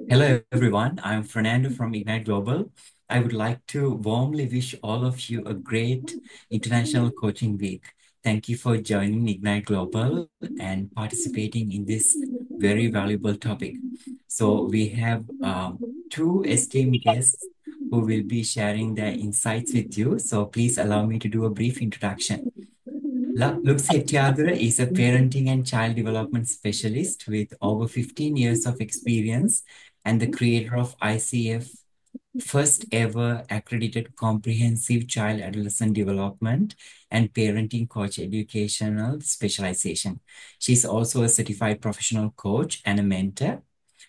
Hello, everyone. I'm Fernando from Ignite Global. I would like to warmly wish all of you a great International Coaching Week. Thank you for joining Ignite Global and participating in this very valuable topic. So, we have two esteemed guests who will be sharing their insights with you. So, please allow me to do a brief introduction. Lux Hettiadra is a parenting and child development specialist with over 15 years of experience and the creator of ICF first ever accredited comprehensive child adolescent development and parenting coach educational specialization. She's also a certified professional coach and a mentor.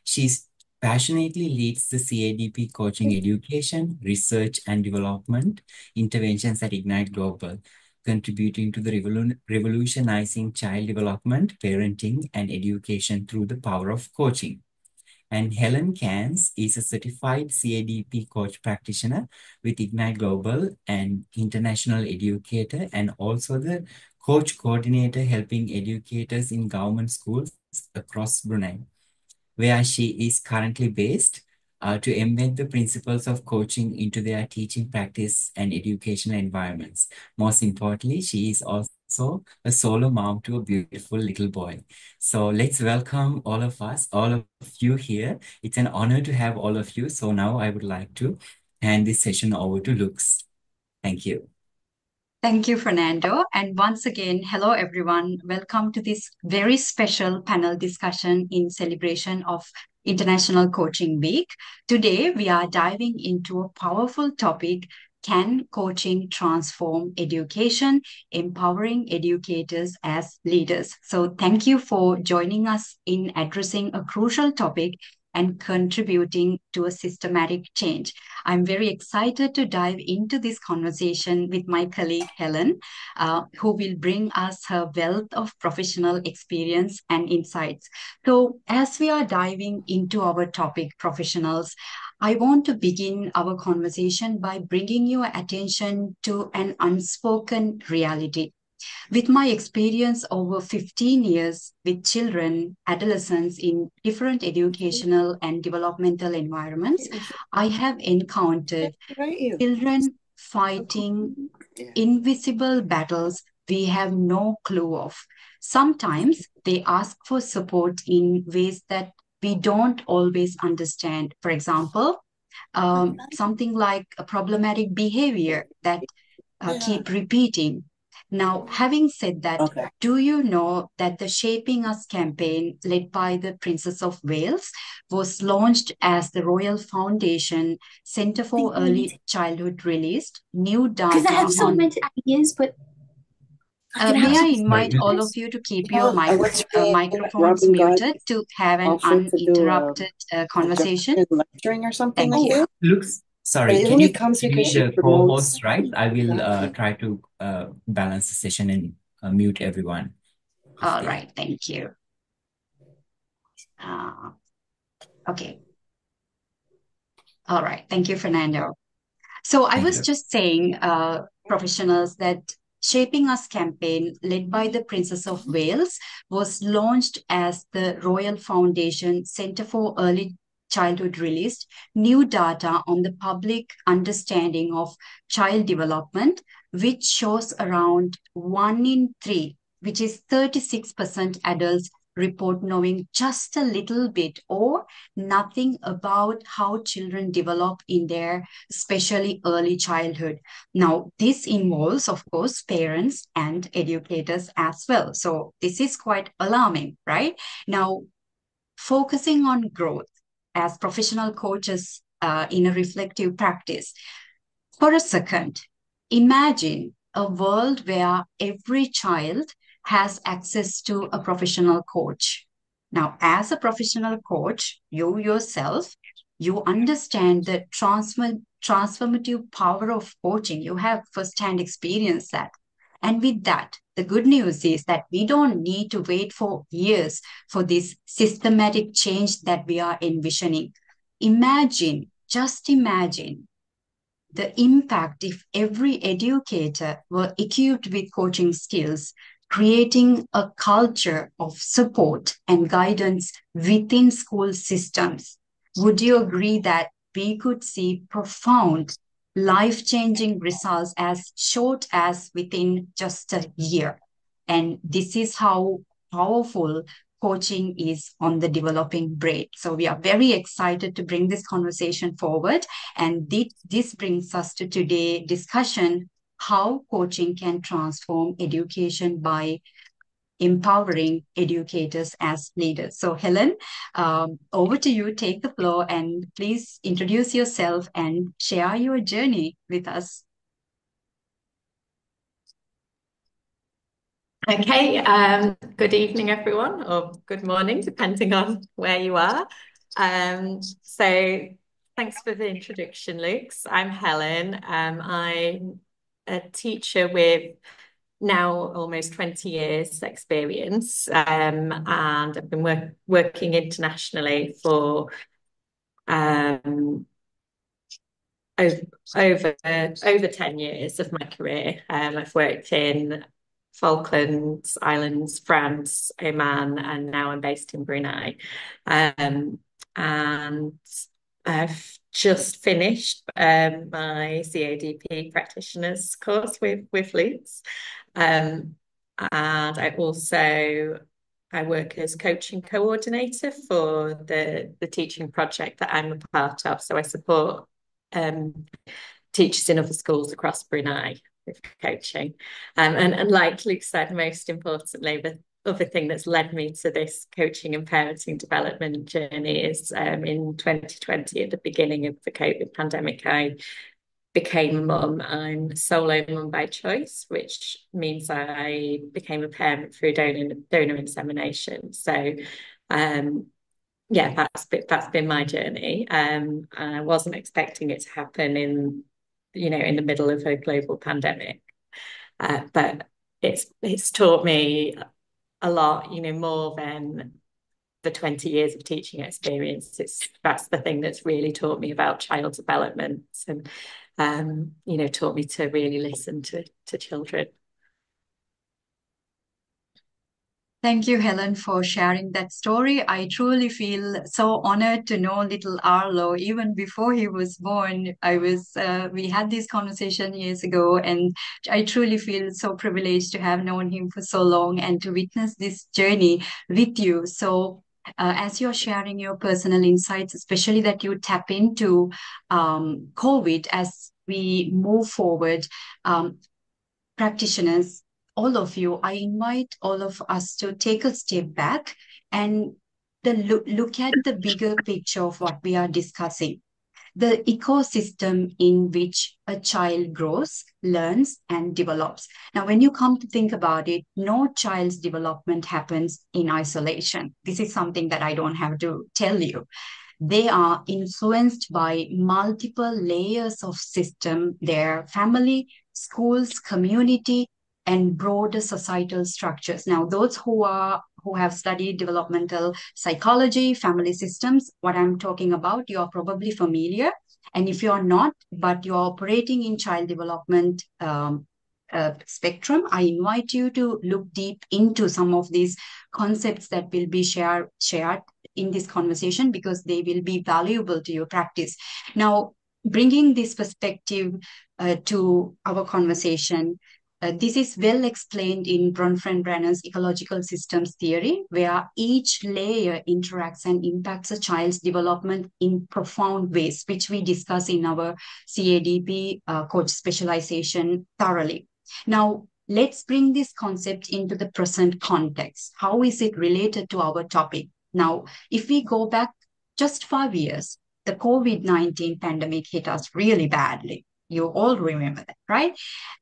She's passionately leads the CADP coaching education, research and development interventions at Ignite Global, contributing to the revolutionizing child development, parenting, and education through the power of coaching. And Helen Kans is a certified CADP coach practitioner with Ignite Global and international educator, and also the coach coordinator helping educators in government schools across Brunei, where she is currently based, to embed the principles of coaching into their teaching practice and educational environments. Most importantly, she is also a solo mom to a beautiful little boy. So let's welcome all of us, all of you here. It's an honor to have all of you. So now I would like to hand this session over to Lux. Thank you. Thank you, Fernando. And once again, hello, everyone. Welcome to this very special panel discussion in celebration of International Coaching Week. Today, we are diving into a powerful topic. Can coaching transform education, empowering educators as leaders? So, thank you for joining us in addressing a crucial topic and contributing to a systematic change. I'm very excited to dive into this conversation with my colleague Helen, who will bring us her wealth of professional experience and insights. So, as we are diving into our topic, professionals, I want to begin our conversation by bringing your attention to an unspoken reality. With my experience over 15 years with children, adolescents in different educational and developmental environments, I have encountered children fighting invisible battles we have no clue of. Sometimes they ask for support in ways that we don't always understand. For example, something like a problematic behavior that keep repeating. Now, having said that, Okay. do you know that the Shaping Us campaign, led by the Princess of Wales, was launched as the Royal Foundation Centre for Early Childhood released new Because I data have so on. many ideas, but I can have May I some invite Sorry. all of you to keep your I was saying microphones Robin got muted to have an offered to do uninterrupted a job conversation? in lecturing or something Thank like you. that. Lux, But sorry, it can only you comes give because me she the promotes co-host, right? I will that. try to balance the session and mute everyone. All Yeah. right, thank you. Uh, okay. All right. Thank you, Fernando. So I Thank was you. just saying, professionals, that Shaping Us campaign, led by the Princess of Wales, was launched as the Royal Foundation Centre for Early Childhood released new data on the public understanding of child development, which shows around 1 in 3, which is 36% adults report knowing just a little bit or nothing about how children develop in their especially early childhood. Now, this involves, of course, parents and educators as well. So, this is quite alarming, right? Now, focusing on growth as professional coaches in a reflective practice. For a second, imagine a world where every child has access to a professional coach. Now, as a professional coach, you yourself, you understand the transformative power of coaching. You have firsthand experience that. And with that, the good news is that we don't need to wait for years for this systematic change that we are envisioning. Imagine, just imagine the impact if every educator were equipped with coaching skills, creating a culture of support and guidance within school systems. would you agree that we could see profound, life-changing results as short as within just a year? And this is how powerful coaching is on the developing brain. So we are very excited to bring this conversation forward. And this brings us to today's discussion, how coaching can transform education by empowering educators as leaders. So, Helen, over to you. Take the floor and please introduce yourself and share your journey with us. Okay, good evening, everyone, or good morning, depending on where you are. So thanks for the introduction, Luke. I'm Helen. I'm a teacher with now almost 20 years experience, and I've been working internationally for over 10 years of my career. I've worked in Falklands Islands, France, Oman, and now I'm based in Brunei. And I've just finished my CADP practitioners course with Leeds. And I work as coaching coordinator for the teaching project that I'm a part of. So I support teachers in other schools across Brunei with coaching. And like Luke said, most importantly, the other thing that's led me to this coaching and parenting development journey is in 2020, at the beginning of the COVID pandemic, I became a mum. I'm a solo mum by choice, which means I became a parent through donor insemination. So yeah, that's been my journey. I wasn't expecting it to happen in the middle of a global pandemic, but it's taught me a lot, more than the 20 years of teaching experience. That's the thing that's really taught me about child development and taught me to really listen to children. Thank you, Helen, for sharing that story. I truly feel so honored to know little Arlo. Even before he was born, we had this conversation years ago, and I truly feel so privileged to have known him for so long and to witness this journey with you. So, as you're sharing your personal insights, especially that you tap into COVID as we move forward, practitioners, all of you, I invite all of us to take a step back and look at the bigger picture of what we are discussing. The ecosystem in which a child grows, learns, and develops. Now, when you come to think about it, no child's development happens in isolation. This is something that I don't have to tell you. They are influenced by multiple layers of system, their family, schools, community, and broader societal structures. Now, those who have studied developmental psychology, family systems, what I'm talking about, you're probably familiar. And if you're not, but you're operating in child development spectrum, I invite you to look deep into some of these concepts that will be shared in this conversation, because they will be valuable to your practice. Now, bringing this perspective to our conversation, this is well explained in Bronfenbrenner's ecological systems theory, where each layer interacts and impacts a child's development in profound ways, which we discuss in our CADP Coach Specialization thoroughly. Now, let's bring this concept into the present context. How is it related to our topic? Now, if we go back just 5 years, the COVID-19 pandemic hit us really badly. You all remember that, right?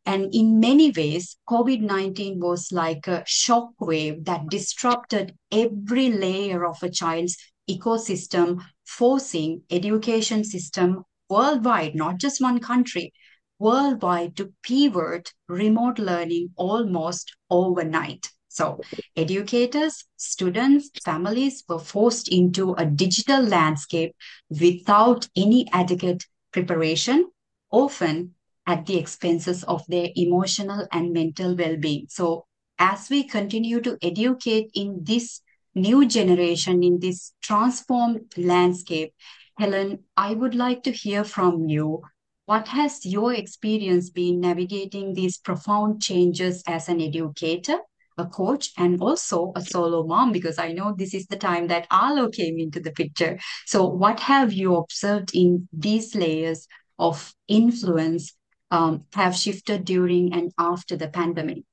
And in many ways, COVID-19 was like a shock wave that disrupted every layer of a child's ecosystem, forcing education system worldwide, not just one country, worldwide, to pivot remote learning almost overnight. So educators, students, families were forced into a digital landscape without any adequate preparation, often at the expenses of their emotional and mental well-being. So as we continue to educate in this new generation in this transformed landscape. Helen, I would like to hear from you. What has your experience been navigating these profound changes as an educator, a coach, and also a solo mom? Because I know this is the time that Arlo came into the picture. So, what have you observed in these layers of influence have shifted during and after the pandemic?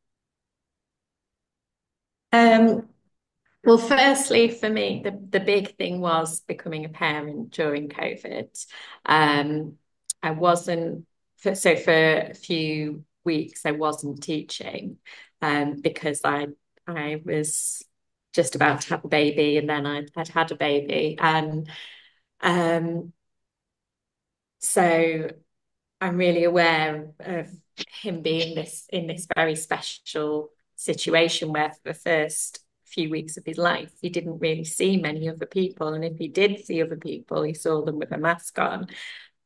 Well, firstly, for me, the big thing was becoming a parent during COVID. I wasn't, for a few weeks, I wasn't teaching because I was just about to have a baby, and then I'd had a baby. And um, so I'm really aware of him being in this very special situation where for the first few weeks of his life, he didn't really see many other people. And if he did see other people, he saw them with a mask on.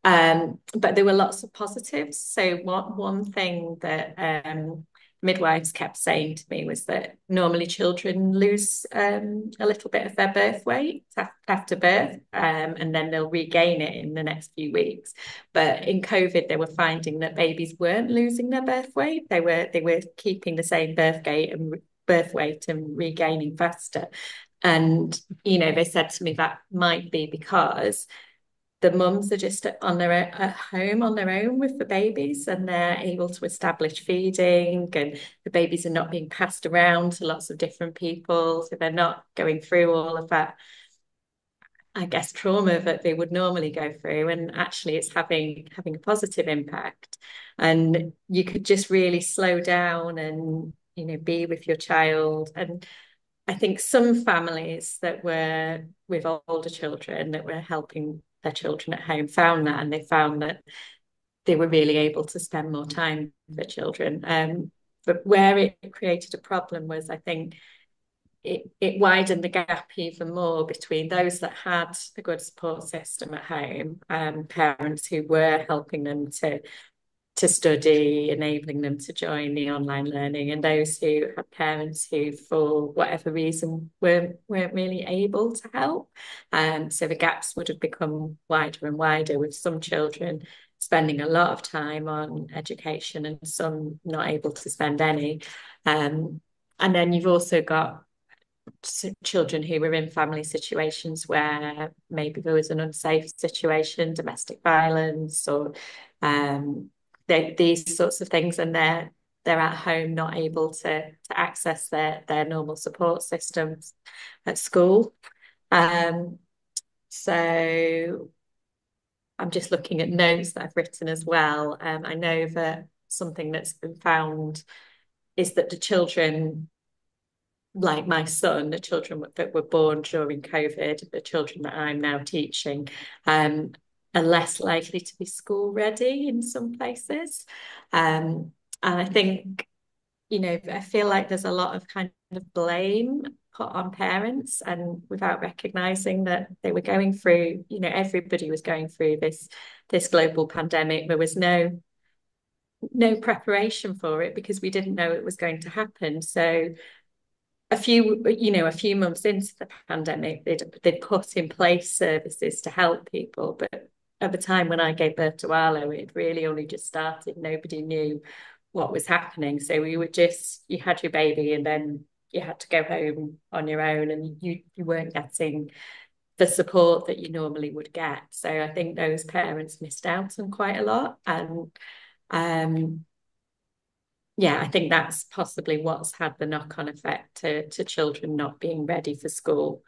But there were lots of positives. So one thing that midwives kept saying to me was that normally children lose a little bit of their birth weight after birth, and then they'll regain it in the next few weeks. But in COVID, they were finding that babies weren't losing their birth weight; they were keeping the same birth weight and regaining faster. And they said to me that might be because the mums are just on their own, at home on their own with the babies, and they're able to establish feeding, and the babies are not being passed around to lots of different people, so they're not going through all of that, I guess, trauma that they would normally go through. And actually it's having a positive impact, and you could just really slow down and be with your child. And I think some families that were with older children that were helping their children at home found that, and they found that they were really able to spend more time with their children. But where it created a problem was, I think, it widened the gap even more between those that had a good support system at home, parents who were helping them to study, enabling them to join the online learning, and those who had parents who, for whatever reason, weren't really able to help. So the gaps would have become wider and wider, with some children spending a lot of time on education and some not able to spend any. And then you've also got children who were in family situations where maybe there was an unsafe situation, domestic violence, or these sorts of things, and they're at home not able to access their normal support systems at school. So I'm just looking at notes that I've written as well. I know that something that's been found is that the children, like my son, the children that were born during COVID, the children that I'm now teaching, are less likely to be school ready in some places. And I think, I feel like there's a lot of kind of blame put on parents, and without recognizing that they were going through, everybody was going through this global pandemic. There was no preparation for it because we didn't know it was going to happen. So a few months into the pandemic, they'd put in place services to help people. But at the time when I gave birth to Arlo, it really only just started. Nobody knew what was happening. So you had your baby, and then you had to go home on your own, and you weren't getting the support that you normally would get. So I think those parents missed out on quite a lot. And yeah, I think that's possibly what's had the knock-on effect to children not being ready for school.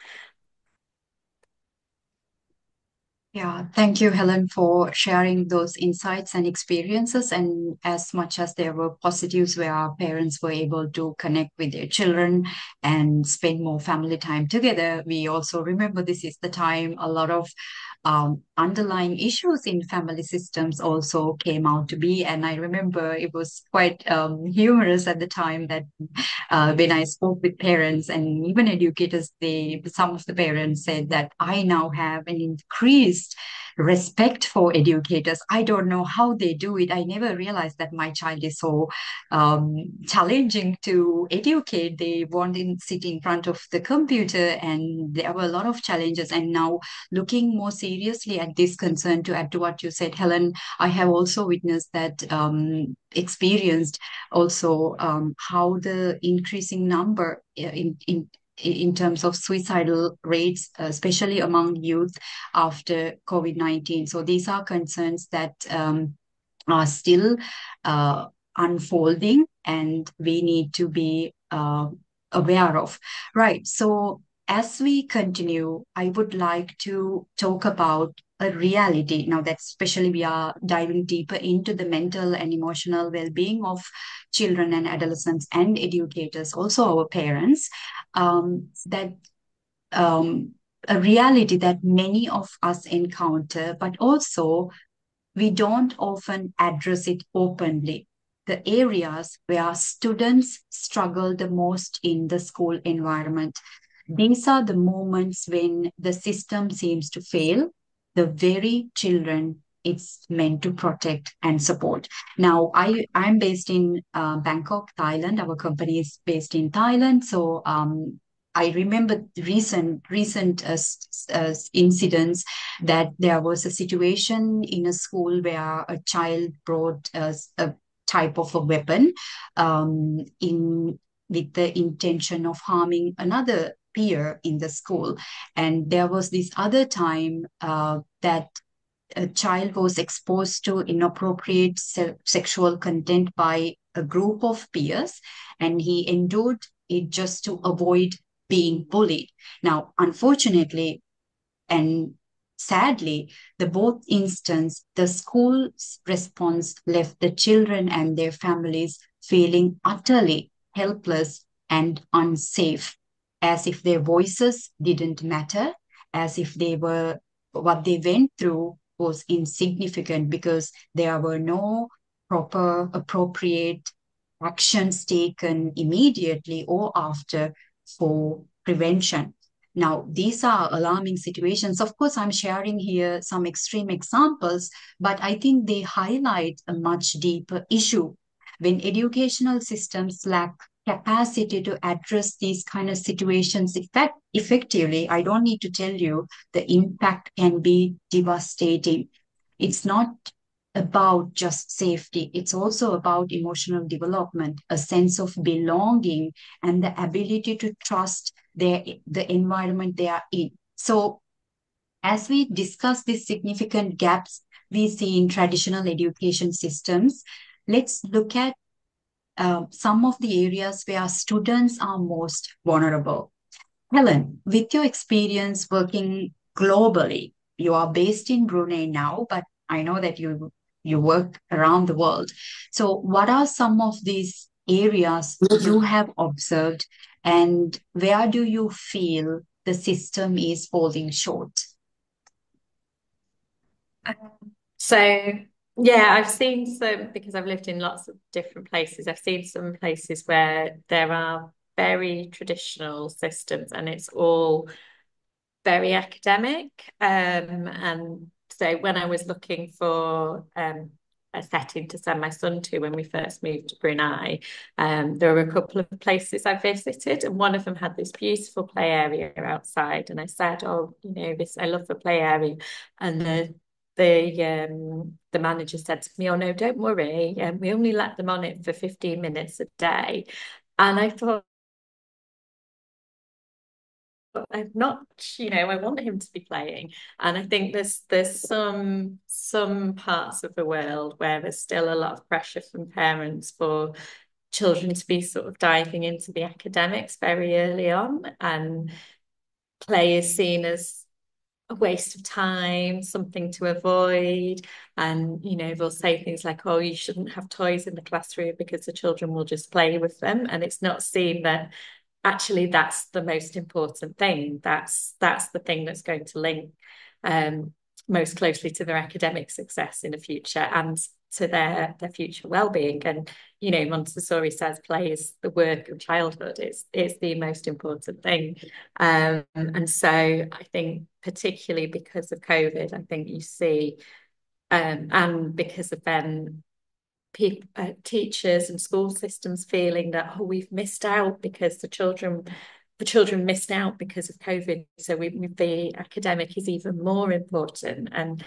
Yeah, thank you, Helen, for sharing those insights and experiences. And as much as there were positives where our parents were able to connect with their children and spend more family time together, we also remember this is the time a lot of underlying issues in family systems also came out to be. And I remember it was quite humorous at the time that when I spoke with parents and even educators, some of the parents said that I now have an increased respect for educators. I don't know how they do it. I never realized that my child is so challenging to educate. They won't sit in front of the computer, and there were a lot of challenges. And now, looking more seriously at this concern, to add to what you said, Helen, I have also witnessed that, experienced also how the increasing number in terms of suicidal rates, especially among youth after COVID-19. So these are concerns that are still uh, unfolding, and we need to be aware of. Right. So as we continue, I would like to talk about a reality now that especially we are diving deeper into the mental and emotional well-being of children and adolescents and educators, also our parents, that um, a reality that many of us encounter, but also we don't often address it openly. The areas where students struggle the most in the school environment. These are the moments when the system seems to fail the very children it's meant to protect and support. Now, I'm based in Bangkok, Thailand. Our company is based in Thailand. So I remember recent incidents that there was a situation in a school where a child brought a type of a weapon in with the intention of harming another peer in the school. And there was this other time that a child was exposed to inappropriate sexual content by a group of peers, and he endured it just to avoid being bullied. Now, unfortunately, and sadly, the both instance, the school's response left the children and their families feeling utterly helpless and unsafe, as if their voices didn't matter, as if they were what they went through was insignificant because there were no proper, appropriate actions taken immediately or after for prevention. Now, these are alarming situations. Of course, I'm sharing here some extreme examples, but I think they highlight a much deeper issue. When educational systems lack capacity to address these kind of situations effectively, I don't need to tell you the impact can be devastating. It's not about just safety, it's also about emotional development, a sense of belonging, and the ability to trust the environment they are in. So, as we discuss these significant gaps we see in traditional education systems, let's look at some of the areas where students are most vulnerable. Helen, with your experience working globally, you are based in Brunei now, but I know that you work around the world. So, what are some of these areas you have observed, and where do you feel the system is falling short? So, yeah, I've seen some, because I've lived in lots of different places, I've seen some places where there are very traditional systems and it's all very academic. And so when I was looking for a setting to send my son to when we first moved to Brunei, there were a couple of places I visited, and one of them had this beautiful play area outside. And I said, "Oh, this, I love the play area." And the manager said to me, "Oh no, don't worry. We only let them on it for 15 minutes a day." And I thought, I'm not, I want him to be playing. And I think there's some parts of the world where there's still a lot of pressure from parents for children to be sort of diving into the academics very early on, and play is seen as a waste of time, something to avoid. And, they'll say things like, "Oh, you shouldn't have toys in the classroom because the children will just play with them." And it's not seen that actually that's the most important thing. That's the thing that's going to link most closely to their academic success in the future, and to their future well-being. And Montessori says play is the work of childhood. It's the most important thing. And so I think particularly because of COVID, I think you see and because of then people, teachers and school systems feeling that we've missed out because the children missed out because of COVID. So the academic is even more important. And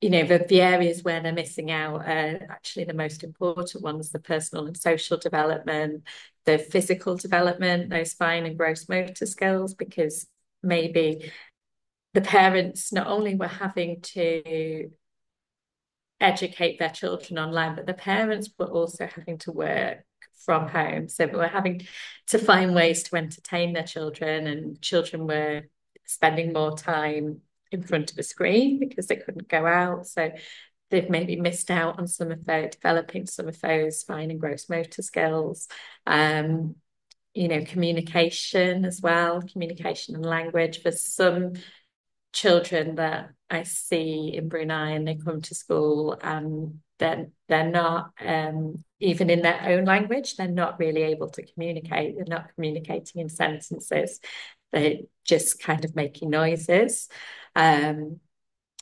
the areas where they're missing out are actually the most important ones: the personal and social development, the physical development, those fine and gross motor skills, because maybe the parents not only were having to educate their children online, but the parents were also having to work from home. So we're having to find ways to entertain their children, and children were spending more time in front of a screen because they couldn't go out. So they've maybe missed out on developing some of those fine and gross motor skills. Communication as well, communication and language. For some children that I see in Brunei, and they come to school and they're not, even in their own language, they're not really able to communicate. They're not communicating in sentences. They're just kind of making noises. And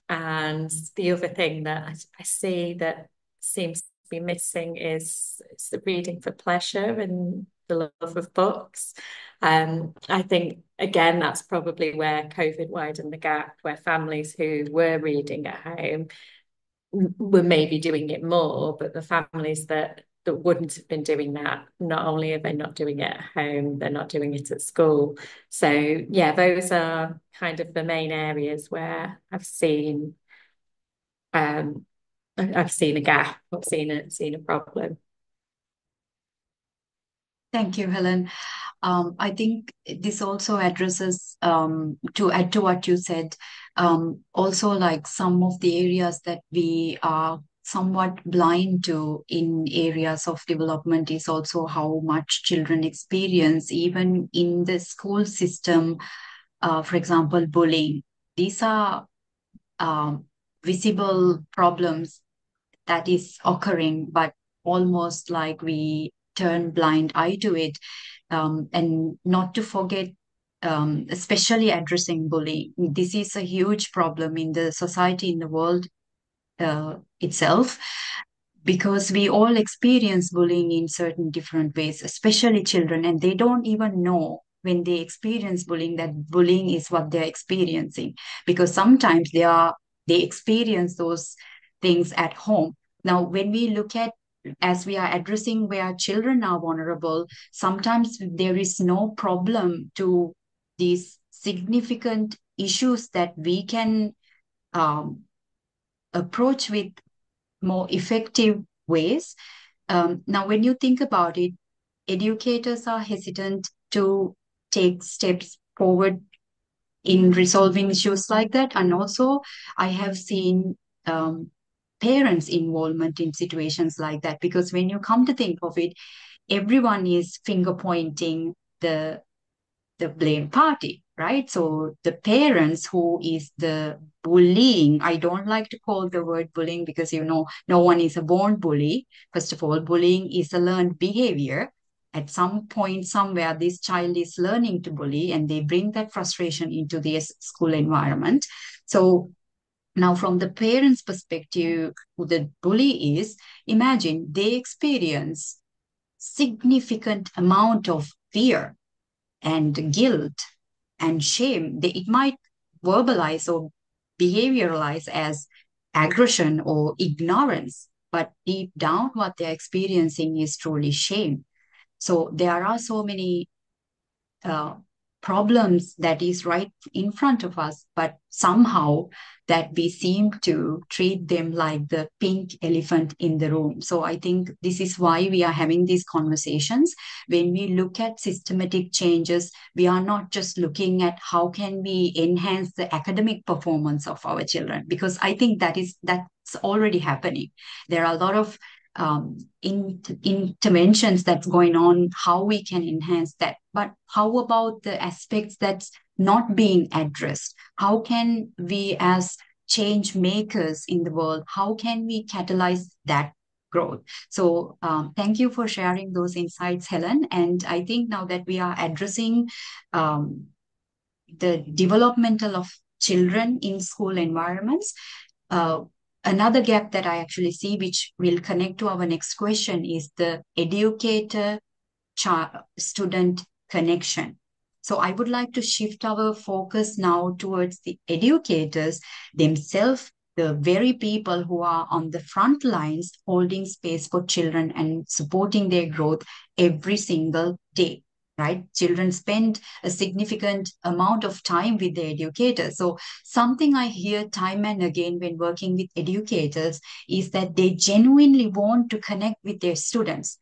the other thing that I see that seems to be missing is the reading for pleasure and the love of books. I think, again, that's probably where COVID widened the gap, where families who were reading at home were maybe doing it more, but the families that wouldn't have been doing that, not only are they not doing it at home, they're not doing it at school. So yeah, those are kind of the main areas where I've seen a gap, I've seen a problem. Thank you, Helen. I think this also addresses, to add to what you said, also like some of the areas that we are somewhat blind to in areas of development is also how much children experience, even in the school system. For example, bullying. These are visible problems that is occurring, but almost like we turn blind eye to it. And not to forget, especially addressing bullying. This is a huge problem in the society, in the world itself, because we all experience bullying in certain different ways, especially children, and they don't even know when they experience bullying that bullying is what they're experiencing, because sometimes they experience those things at home. Now, when we look at, as we are addressing where children are vulnerable, sometimes there is no problem to these significant issues that we can approach with more effective ways. Now, when you think about it, educators are hesitant to take steps forward in resolving issues like that. And also, I have seen parents' involvement in situations like that, because when you come to think of it, everyone is finger pointing the blame party, right? So the parents who is the bullying, I don't like to call the word bullying because, no one is a born bully. First of all, bullying is a learned behavior. At some point, somewhere, this child is learning to bully, and they bring that frustration into their school environment. So now, from the parents' perspective, who the bully is, imagine they experience significant amount of fear and guilt and shame. It might verbalize or behavioralize as aggression or ignorance, but deep down, what they're experiencing is truly shame. So there are so many problems that is right in front of us, but somehow that we seem to treat them like the pink elephant in the room. So I think this is why we are having these conversations. When we look at systematic changes, we are not just looking at how can we enhance the academic performance of our children, because I think that's already happening. There are a lot of interventions that's going on, how we can enhance that. But how about the aspects that's not being addressed? How can we as change makers in the world, how can we catalyze that growth? So thank you for sharing those insights, Helen. And I think now that we are addressing um, the developmental of children in school environments, uh, another gap that I actually see, which will connect to our next question, is the educator student connection. So I would like to shift our focus now towards the educators themselves, the very people who are on the front lines holding space for children and supporting their growth every single day. Right? Children spend a significant amount of time with the educators. So, something I hear time and again when working with educators is that they genuinely want to connect with their students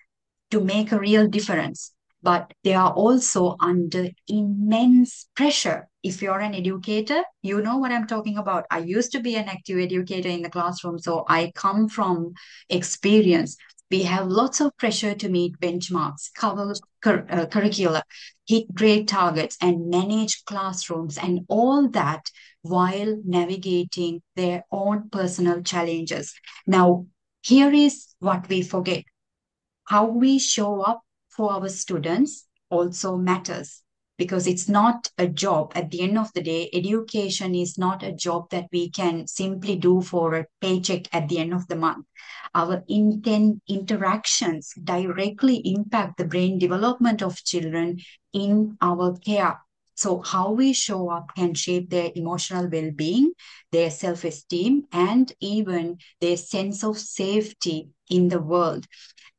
to make a real difference. But they are also under immense pressure. If you're an educator, you know what I'm talking about. I used to be an active educator in the classroom, so I come from experience. We have lots of pressure to meet benchmarks, cover curricula, hit grade targets, and manage classrooms, and all that while navigating their own personal challenges. Now, here is what we forget: how we show up for our students also matters, because it's not a job. At the end of the day, education is not a job that we can simply do for a paycheck at the end of the month. Our interactions directly impact the brain development of children in our care. So, how we show up can shape their emotional well being, their self esteem, and even their sense of safety in the world.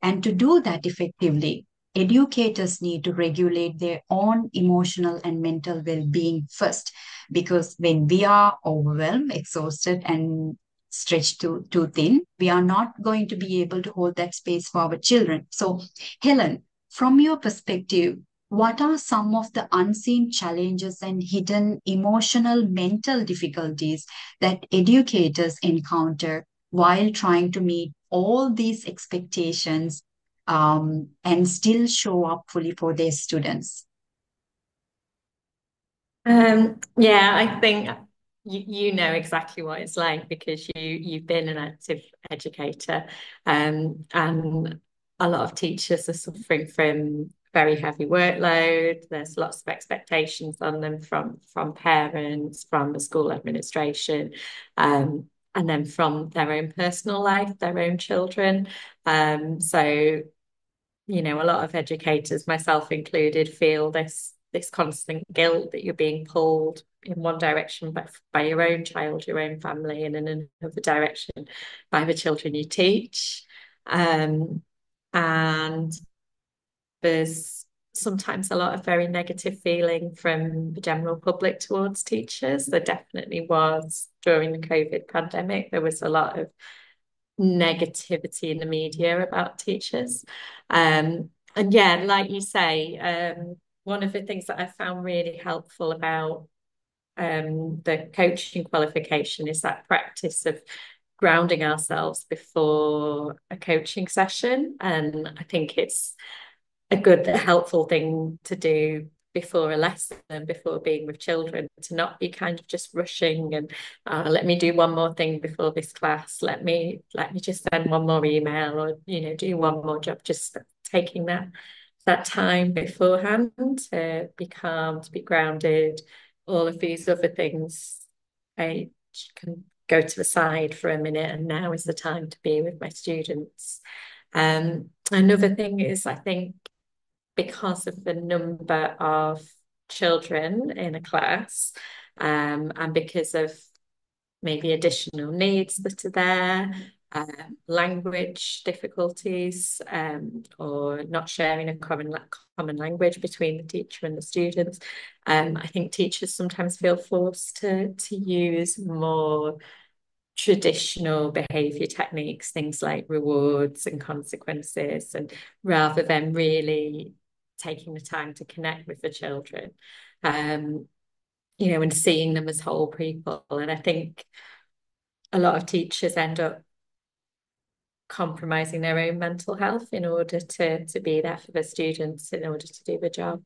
And to do that effectively, educators need to regulate their own emotional and mental well being first. Because when we are overwhelmed, exhausted, and stretched too thin, we are not going to be able to hold that space for our children. So, Helen, from your perspective, what are some of the unseen challenges and hidden emotional mental difficulties that educators encounter while trying to meet all these expectations and still show up fully for their students? Yeah, I think you know exactly what it's like because you've been an active educator, and a lot of teachers are suffering from very heavy workload. There's lots of expectations on them from parents, from the school administration, and then from their own personal life, their own children. So a lot of educators, myself included, feel this constant guilt that you're being pulled in one direction by your own child, your own family, and in another direction by the children you teach. And there's sometimes a lot of very negative feeling from the general public towards teachers. There definitely was during the COVID pandemic. There was a lot of negativity in the media about teachers. And yeah, like you say, one of the things that I found really helpful about the coaching qualification is that practice of grounding ourselves before a coaching session. And I think it's a good, helpful thing to do before a lesson, before being with children, to not be kind of just rushing and let me do one more thing before this class. Let me just send one more email or do one more job. Just taking that time beforehand to be calm, to be grounded. All of these other things I can go to the side for a minute, and now is the time to be with my students. Another thing is, I think, because of the number of children in a class, and because of maybe additional needs that are there, language difficulties, or not sharing a common language between the teacher and the students. I think teachers sometimes feel forced to use more traditional behavior techniques, things like rewards and consequences, and rather than really taking the time to connect with the children, and seeing them as whole people. And I think a lot of teachers end up compromising their own mental health in order to be there for the students, in order to do the job.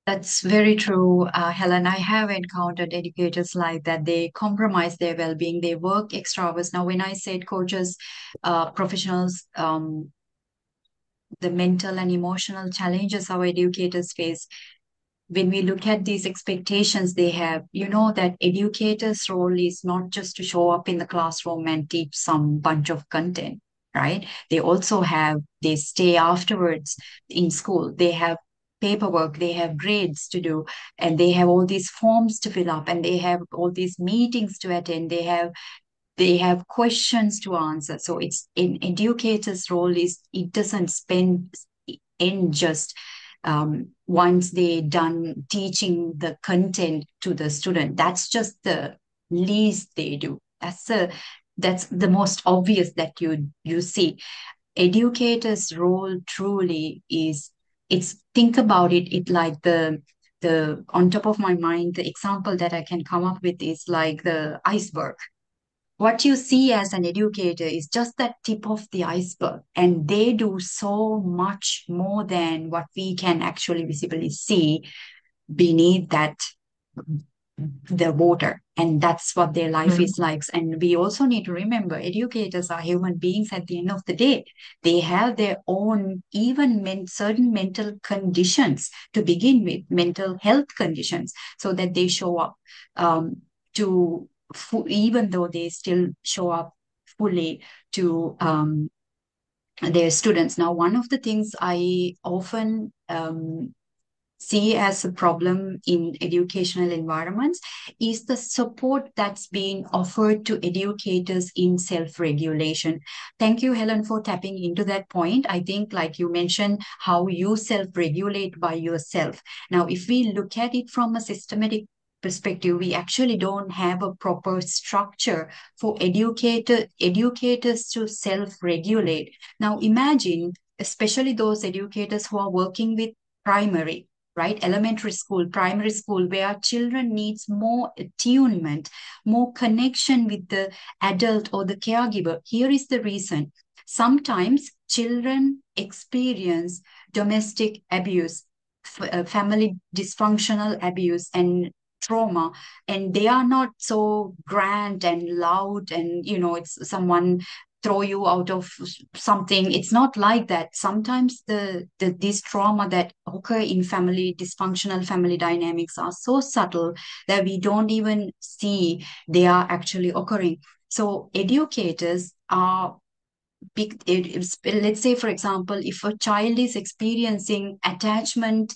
That's very true, Helen. I have encountered educators like that. They compromise their well-being. They work extra hours. Now, when I said coaches, professionals, the mental and emotional challenges our educators face, when we look at these expectations they have, you know that educators' role is not just to show up in the classroom and teach some bunch of content, right? They also have, they stay afterwards in school. They have paperwork, they have grades to do, and they have all these forms to fill up, and they have all these meetings to attend. They have questions to answer. So it's in educators' role is it doesn't spend in just once they done teaching the content to the student. That's just the least they do. That's the most obvious that you see. Educators' role truly is, it's, think about it like the on top of my mind, the example that I can come up with is like the iceberg. What you see as an educator is just that tip of the iceberg, and they do so much more than what we can actually visibly see beneath that, the water. And that's what their life is like. And we also need to remember educators are human beings at the end of the day. They have their own, even certain mental conditions to begin with, mental health conditions, so that they show up to even though they still show up fully to their students. Now, one of the things I often see as a problem in educational environments is the support that's being offered to educators in self-regulation. Thank you, Helen, for tapping into that point. I think, like you mentioned, how you self-regulate by yourself. Now, if we look at it from a systematic perspective, we actually don't have a proper structure for educators to self-regulate. Now, imagine, especially those educators who are working with primary, right? Elementary school, primary school, where children needs more attunement, more connection with the adult or the caregiver. Here is the reason. Sometimes children experience domestic abuse, family dysfunctional abuse, and trauma, and they are not so grand and loud, and it's someone throw you out of something. It's not like that. Sometimes this trauma that occur in family dysfunctional family dynamics are so subtle that we don't even see they are actually occurring. So educators are big. Let's say, for example, if a child is experiencing attachment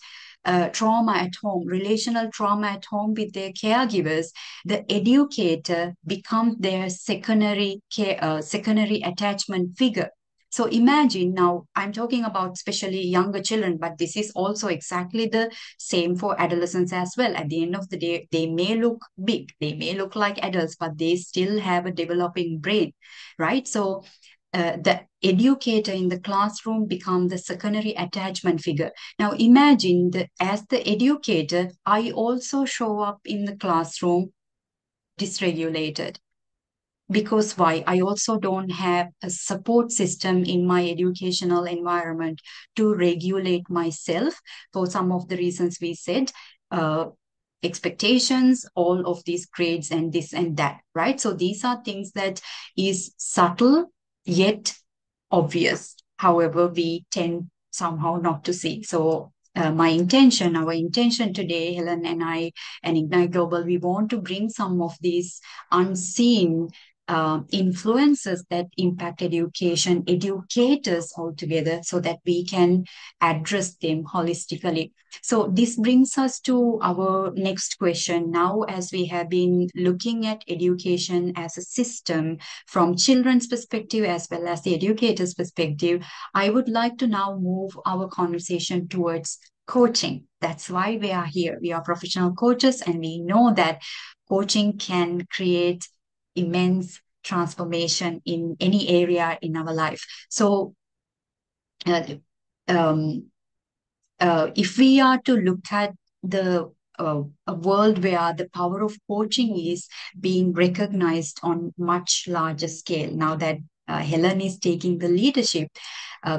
trauma at home, relational trauma at home with their caregivers, the educator becomes their secondary attachment figure. So imagine, now I'm talking about especially younger children, but this is also exactly the same for adolescents as well. At the end of the day, they may look big, they may look like adults, but they still have a developing brain, right? So the educator in the classroom become the secondary attachment figure. Now imagine that as the educator, I also show up in the classroom dysregulated. Because why? I also don't have a support system in my educational environment to regulate myself for some of the reasons we said. Expectations, all of these grades and this and that, right? So these are things that is subtle yet obvious. However, we tend somehow not to see. So our intention today, Helen and I, and Ignite Global, we want to bring some of these unseen influences that impact education, educators altogether, so that we can address them holistically. So this brings us to our next question. Now, as we have been looking at education as a system from children's perspective as well as the educator's perspective, I would like to now move our conversation towards coaching. That's why we are here. We are professional coaches, and we know that coaching can create immense transformation in any area in our life. So, uh, um, if we are to look at a world where the power of coaching is being recognized on much larger scale, now that Helen is taking the leadership,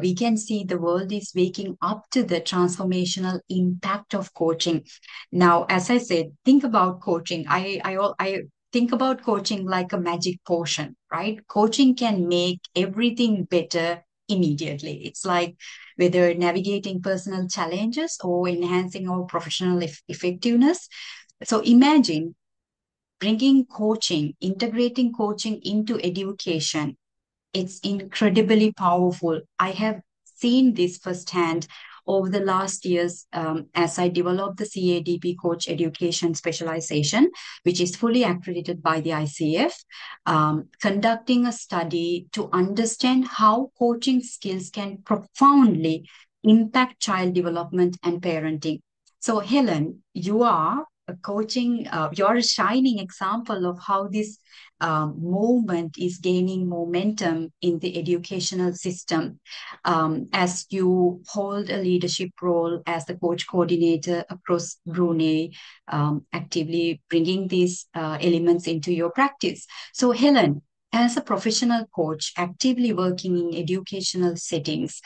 we can see the world is waking up to the transformational impact of coaching. Now, as I said, think about coaching. I think about coaching like a magic potion, right? Coaching can make everything better immediately. It's like whether navigating personal challenges or enhancing our professional effectiveness. So imagine bringing coaching, integrating coaching into education. It's incredibly powerful. I have seen this firsthand over the last years as I developed the CADP Coach Education Specialization, which is fully accredited by the ICF, conducting a study to understand how coaching skills can profoundly impact child development and parenting. So, Helen, you are a coaching, you're a shining example of how this movement is gaining momentum in the educational system, as you hold a leadership role as the coach coordinator across Brunei, actively bringing these elements into your practice. So, Helen, as a professional coach actively working in educational settings,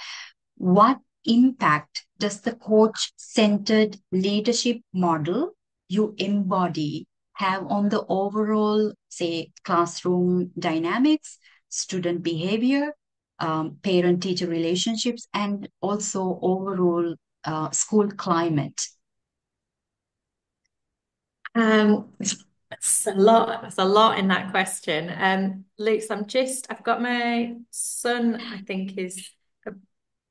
what impact does the coach centered leadership model you embody have on the overall, say, classroom dynamics, student behavior, parent teacher relationships, and also overall school climate? It's a lot. There's a lot in that question. Luke, I've got my son, I think is a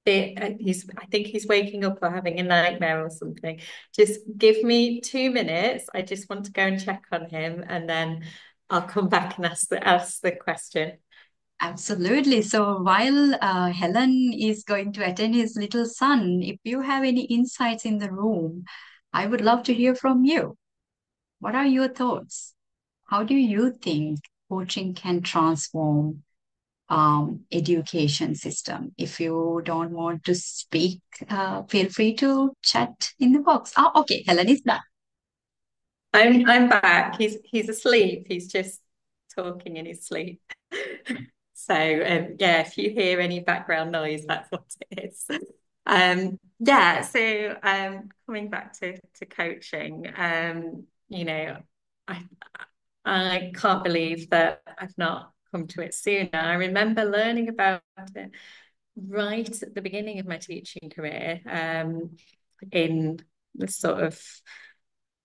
bit, I think he's waking up or having a nightmare or something. Just give me 2 minutes. I just want to go and check on him, and then I'll come back and ask the question. Absolutely. So while Helen is going to attend his little son, if you have any insights in the room, I would love to hear from you. What are your thoughts? How do you think coaching can transform education system? If you don't want to speak, feel free to chat in the box. Oh, okay, Helen is back. I'm back. He's asleep. He's just talking in his sleep. So yeah, if you hear any background noise, that's what it is. Yeah, so coming back to coaching, I I can't believe that I've not come to it sooner. I remember learning about it right at the beginning of my teaching career, in the sort of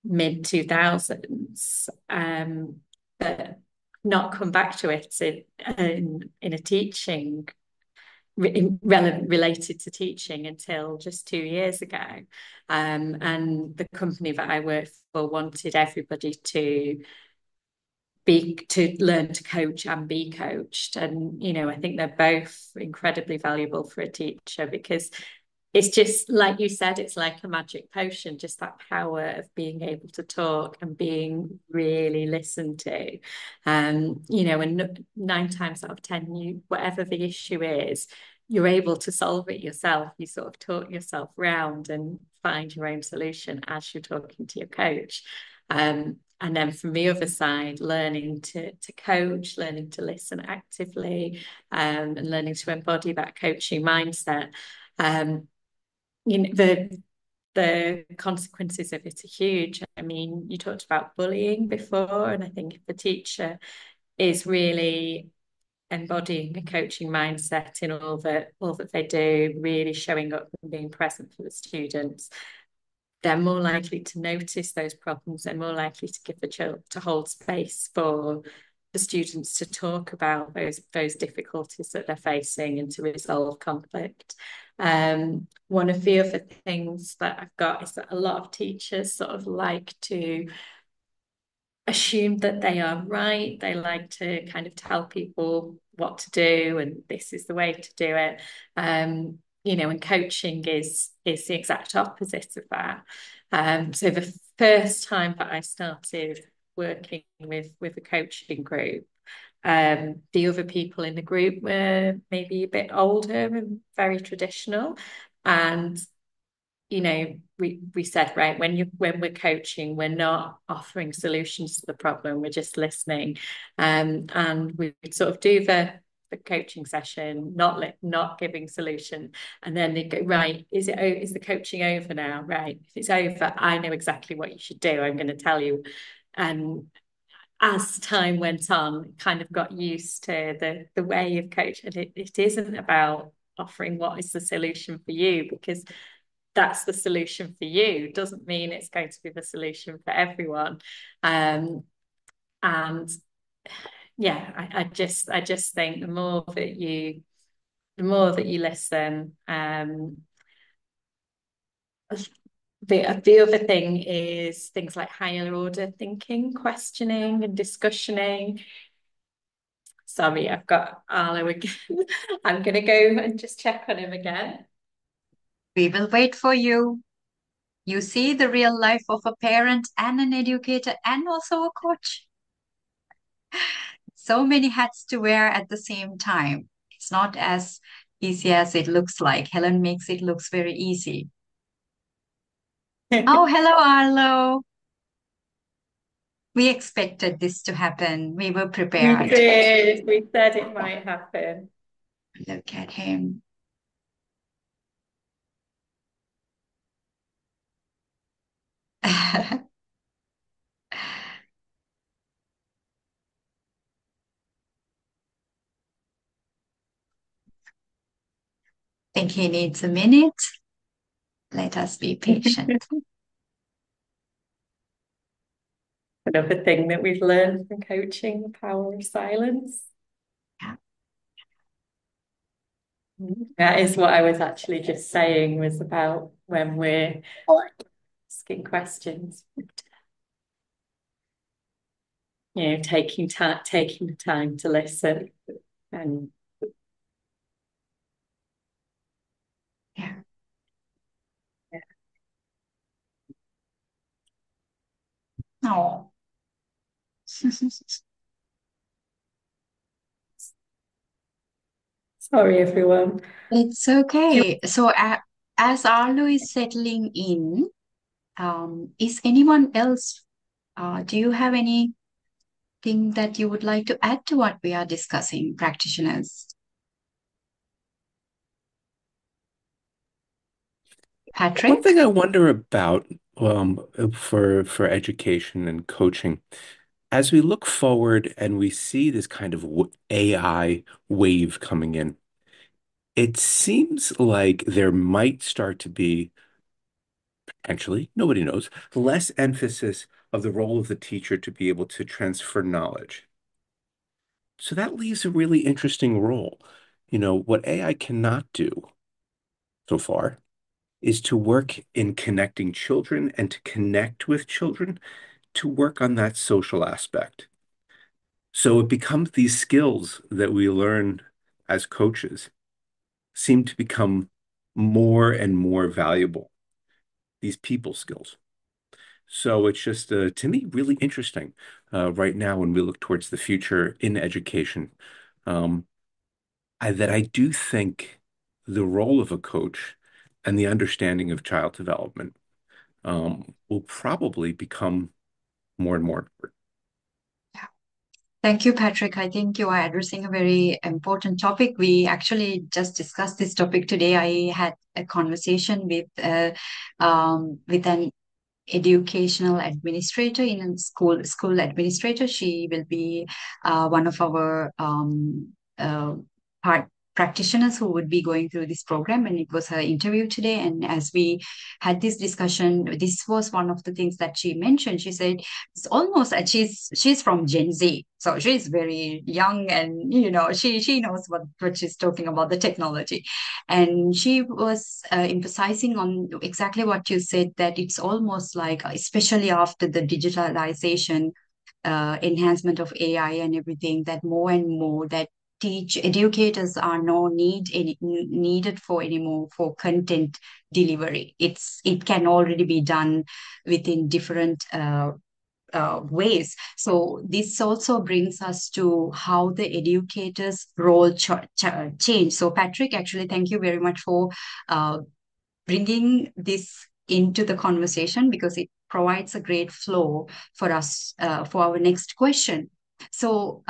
mid 2000s, but not come back to it in a teaching related to teaching until just 2 years ago. And the company that I worked for wanted everybody to learn to coach and be coached. And, I think they're both incredibly valuable for a teacher, because it's just like you said, it's like a magic potion, just that power of being able to talk and being really listened to. And 9 times out of 10, whatever the issue is, you're able to solve it yourself. You sort of talk yourself round and find your own solution as you're talking to your coach. And then from the other side, learning to coach, learning to listen actively, and learning to embody that coaching mindset. The consequences of it are huge. I mean, you talked about bullying before, and I think if the teacher is really embodying a coaching mindset in all that they do, really showing up and being present for the students, they're more likely to notice those problems. They're more likely to give the child to hold space for the students to talk about those difficulties that they're facing and to resolve conflict. One of the other things that I've got is that a lot of teachers sort of like to assume that they are right. They like to kind of tell people what to do, and this is the way to do it. And coaching is the exact opposite of that. So the first time that I started working with a coaching group, the other people in the group were maybe a bit older and very traditional. And we said, right, when we're coaching, we're not offering solutions to the problem, we're just listening. And we sort of do the coaching session, not giving solution, and then they go, right, is the coaching over now? Right, if it's over, I know exactly what you should do. I'm going to tell you. And as time went on, kind of got used to the way of coaching. It isn't about offering what is the solution for you, because that's the solution for you. Doesn't mean it's going to be the solution for everyone. And yeah, I just think the more that you listen, the other thing is things like higher order thinking, questioning and discussioning. Sorry, I've got Arlo again. I'm going to go and just check on him again. We will wait for you. You see the real life of a parent and an educator and also a coach. So many hats to wear at the same time. It's not as easy as it looks like. Helen makes it looks very easy. Oh, hello, Arlo. We expected this to happen. We were We prepared. did. We said it might happen. Look at him. I think he needs a minute. Let us be patient. Another thing that we've learned from coaching, the power of silence. Yeah. That is what I was actually just saying, was about when we're asking questions. You know, taking the time to listen. And Yeah. Oh. sorry, everyone. It's okay. So, as Arlo is settling in, is anyone else, do you have anything that you would like to add to what we are discussing, practitioners? One Patrick? thing I wonder about for education and coaching, as we look forward and we see this kind of AI wave coming in, it seems like there might start to be, potentially, nobody knows, less emphasis of the role of the teacher to be able to transfer knowledge. So that leaves a really interesting role. What AI cannot do so far is to work in connecting children and to connect with children, to work on that social aspect. So it becomes these skills that we learn as coaches seem to become more and more valuable, these people skills. So it's just, to me, really interesting right now when we look towards the future in education, that I do think the role of a coach and the understanding of child development will probably become more and more important. Thank you, Patrick. I think you are addressing a very important topic. We actually just discussed this topic today. I had a conversation with an educational administrator in a school administrator. She will be one of our part practitioners who would be going through this program, and it was her interview today. And as we had this discussion, this was one of the things that she mentioned. She said it's almost that she's from Gen Z, so she's very young, and she knows what she's talking about, the technology. And she was emphasizing on exactly what you said, that it's almost like, especially after the digitalization, enhancement of AI and everything, that more and more that teach educators are no needed for anymore for content delivery. It can already be done within different ways. So this also brings us to how the educator's role change. So Patrick, actually, thank you very much for bringing this into the conversation, because it provides a great flow for us for our next question. So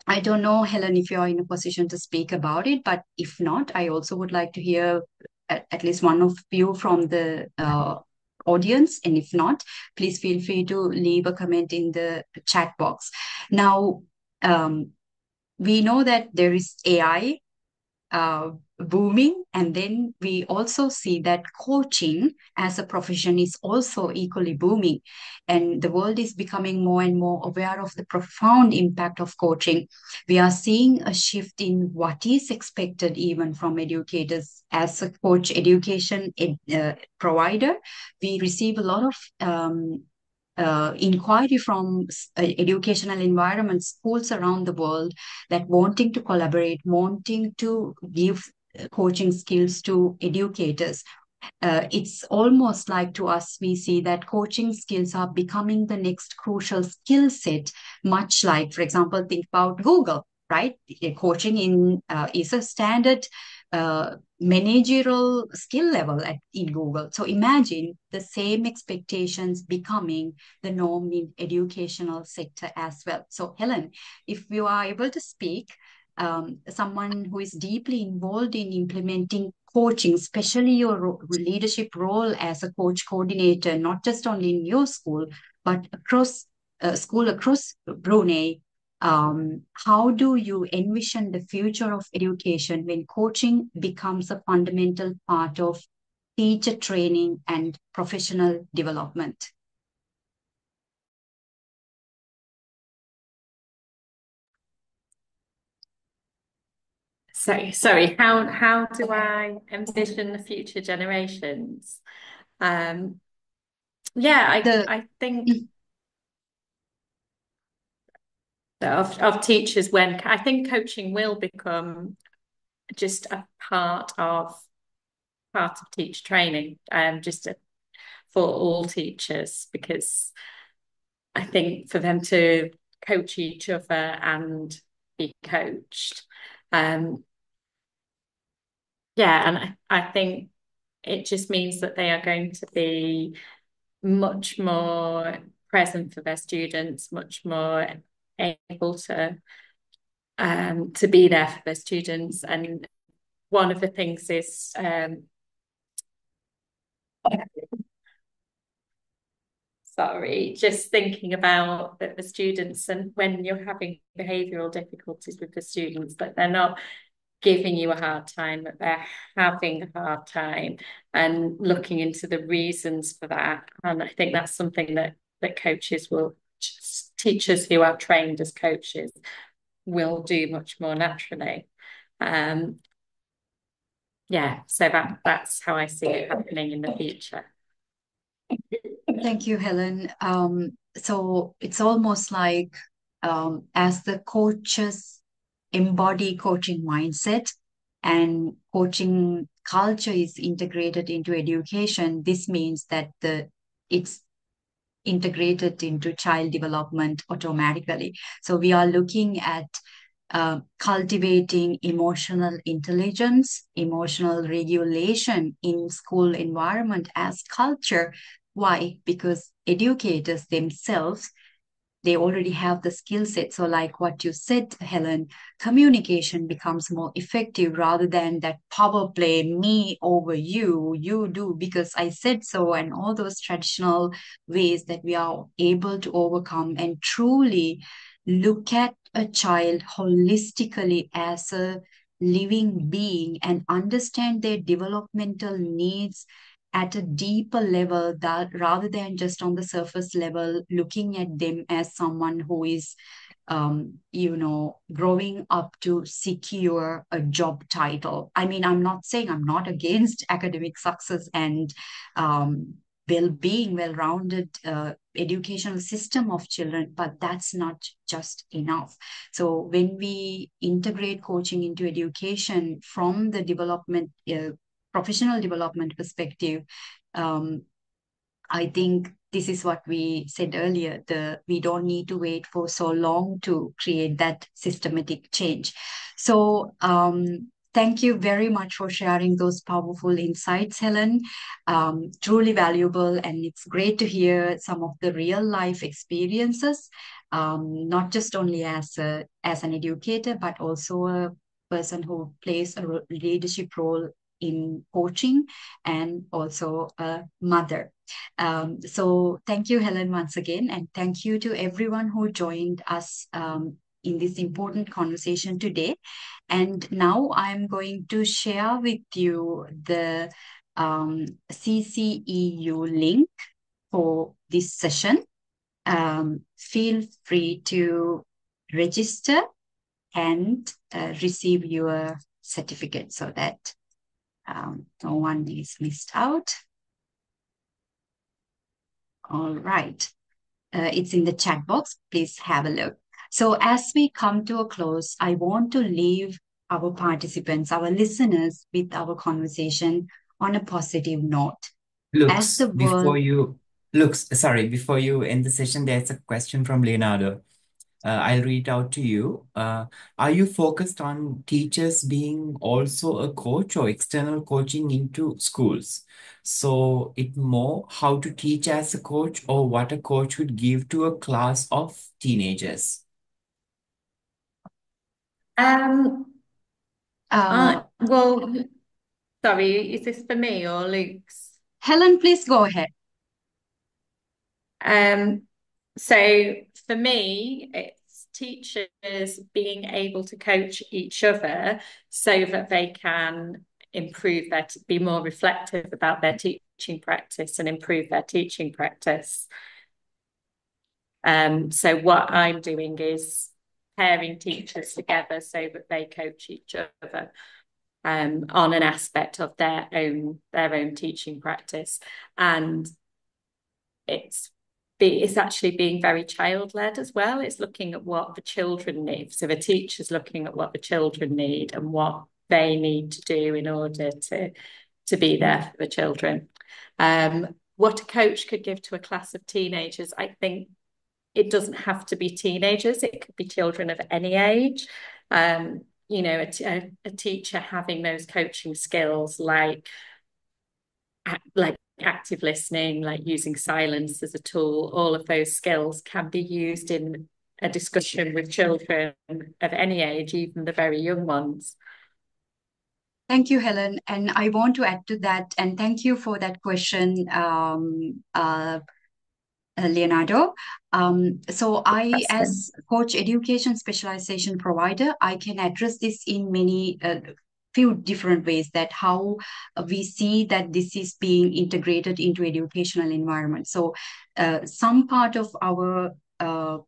I don't know, Helen, if you're in a position to speak about it, but if not, I also would like to hear at least one of you from the audience. And if not, please feel free to leave a comment in the chat box. Now, we know that there is AI booming. And then we also see that coaching as a profession is also equally booming. And the world is becoming more and more aware of the profound impact of coaching. We are seeing a shift in what is expected even from educators. As a coach education provider, we receive a lot of inquiry from educational environments, schools around the world, that wanting to collaborate, wanting to give coaching skills to educators. It's almost like to us, we see that coaching skills are becoming the next crucial skill set, much like, for example, think about Google, right? Coaching is a standard managerial skill level in Google. So imagine the same expectations becoming the norm in educational sector as well. So Helen, if you are able to speak, someone who is deeply involved in implementing coaching, especially your leadership role as a coach coordinator, not just only in your school, but across school across Brunei. How do you envision the future of education when coaching becomes a fundamental part of teacher training and professional development? Sorry, how do I envision the future generations? Yeah, I think of teachers, when I think coaching will become just a part of teacher training, for all teachers, because I think for them to coach each other and be coached, yeah, and I think it just means that they are going to be much more present for their students, much more able to be there for their students. And one of the things is just thinking about the students, and when you're having behavioural difficulties with the students, that they're not giving you a hard time, that they're having a hard time, and looking into the reasons for that. And I think that's something that coaches will, teachers who are trained as coaches will do much more naturally. Yeah, so that's how I see it happening in the future. Thank you, Helen. So it's almost like as the coaches embody coaching mindset and coaching culture is integrated into education, this means that it's integrated into child development automatically. So we are looking at cultivating emotional intelligence, emotional regulation in school environment as culture. Why? Because educators themselves, they already have the skill set. So like what you said, Helen, communication becomes more effective rather than that power play, me over you, you do because I said so, and all those traditional ways that we are able to overcome and truly look at a child holistically as a living being and understand their developmental needs at a deeper level, that rather than just on the surface level looking at them as someone who is growing up to secure a job title. I mean, I'm not saying I'm not against academic success and well-being, well-rounded educational system of children, but that's not just enough. So when we integrate coaching into education from the development professional development perspective, I think this is what we said earlier. We don't need to wait for so long to create that systematic change. So Thank you very much for sharing those powerful insights, Helen. Truly valuable, and it's great to hear some of the real life experiences, not just only as an educator, but also a person who plays a leadership role in coaching and also a mother. So thank you, Helen, once again, and thank you to everyone who joined us in this important conversation today. And now I'm going to share with you the CCEU link for this session. Feel free to register and receive your certificate so that no one is missed out. All right. It's in the chat box. Please have a look. So as we come to a close, I want to leave our participants, our listeners, with our conversation on a positive note. As Looks, the world, before you end the session, there's a question from Leonardo. I'll read out to you. Are you focused on teachers being also a coach or external coaching into schools? So it more how to teach as a coach or what a coach would give to a class of teenagers. Well, sorry, is this for me or Luke's? Helen, please go ahead. So for me, it's teachers being able to coach each other so that they can improve be more reflective about their teaching practice and improve their teaching practice. So what I'm doing is pairing teachers together so that they coach each other on an aspect of their own teaching practice. And it's actually being very child-led as well. It's looking at what the children need. So the teacher's looking at what the children need and what they need to do in order to be there for the children. What a coach could give to a class of teenagers, I think it doesn't have to be teenagers. It could be children of any age. You know, a teacher having those coaching skills like active listening, like using silence as a tool, all of those skills can be used in a discussion with children of any age, even the very young ones. Thank you, Helen. And I want to add to that, and thank you for that question, Leonardo. So I, as Coach Education Specialization provider, I can address this in many few different ways, that how we see that this is being integrated into educational environment. So some part of our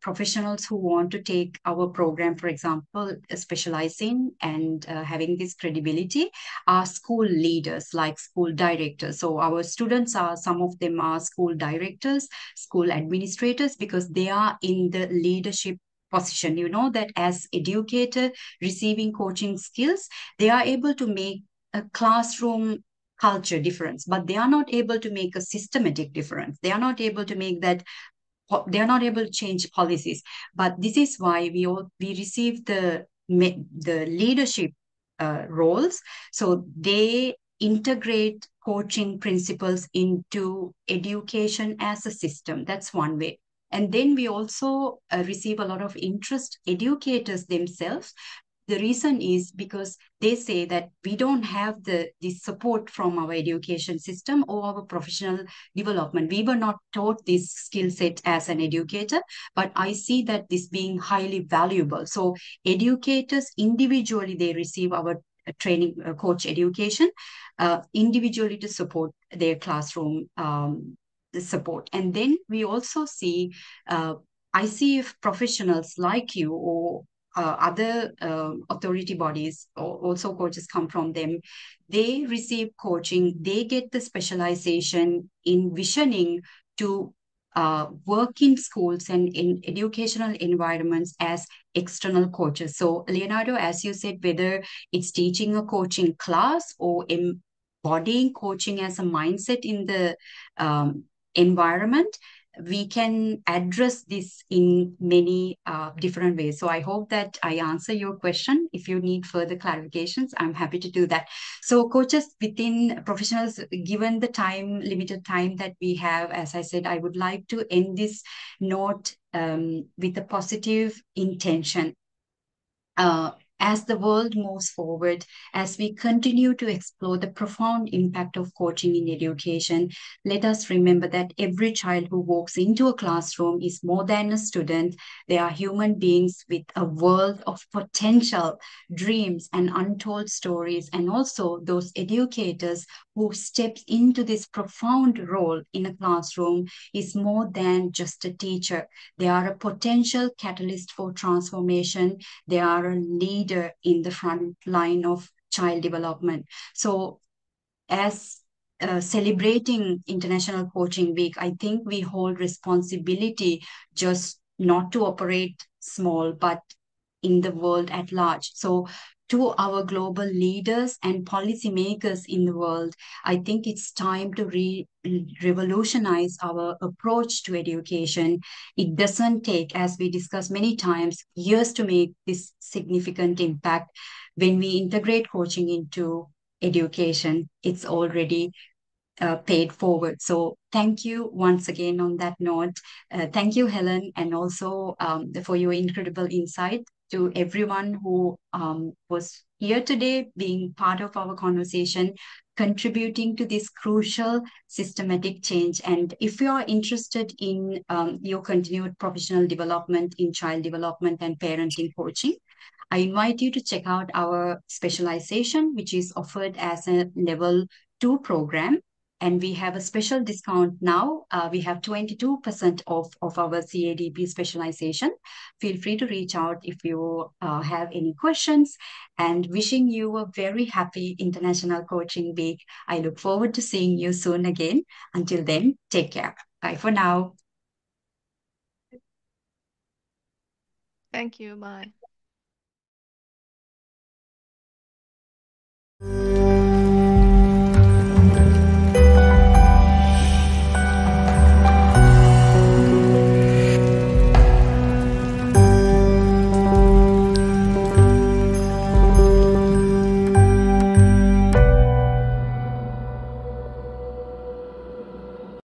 professionals who want to take our program, for example, specializing and having this credibility, are school leaders, like school directors. So our students some of them are school directors, school administrators, because they are in the leadership position. You know that as educator receiving coaching skills, they are able to make a classroom culture difference, but they are not able to make a systematic difference. They are not able to make that, they are not able to change policies. But this is why we receive the leadership roles. So they integrate coaching principles into education as a system. That's one way. And then we also receive a lot of interest educators themselves. The reason is because they say that we don't have the support from our education system or our professional development. We were not taught this skill set as an educator, but I see that this being highly valuable. So educators individually, they receive our training, coach education, individually to support their classroom support. And then we also see ICF professionals like you, or other authority bodies, or also coaches come from them. They receive coaching, they get the specialization in visioning to work in schools and in educational environments as external coaches. So Leonardo, as you said, whether it's teaching a coaching class or embodying coaching as a mindset in the environment, we can address this in many different ways. So I hope that I answer your question. If you need further clarifications, I'm happy to do that. So coaches, within professionals, given the limited time that we have, as I said, I would like to end this note with a positive intention. As the world moves forward, as we continue to explore the profound impact of coaching in education, let us remember that every child who walks into a classroom is more than a student. They are human beings with a world of potential, dreams, and untold stories, and also those educators who steps into this profound role in a classroom is more than just a teacher. They are a potential catalyst for transformation. They are a leader in the front line of child development. So, as celebrating International Coaching Week, I think we hold responsibility just not to operate small, but in the world at large. So, to our global leaders and policymakers in the world, I think it's time to revolutionize our approach to education. It doesn't take, as we discussed many times, years to make this significant impact. When we integrate coaching into education, it's already paid forward. So thank you once again on that note. Thank you, Helen, and also for your incredible insight to everyone who was here today, being part of our conversation, contributing to this crucial systematic change. And if you are interested in your continued professional development in child development and parenting coaching, I invite you to check out our specialization, which is offered as a level 2 program. And we have a special discount now. We have 22% off of our CADP specialization. Feel free to reach out if you have any questions. And wishing you a very happy International Coaching Week. I look forward to seeing you soon again. Until then, take care. Bye for now. Thank you. Bye.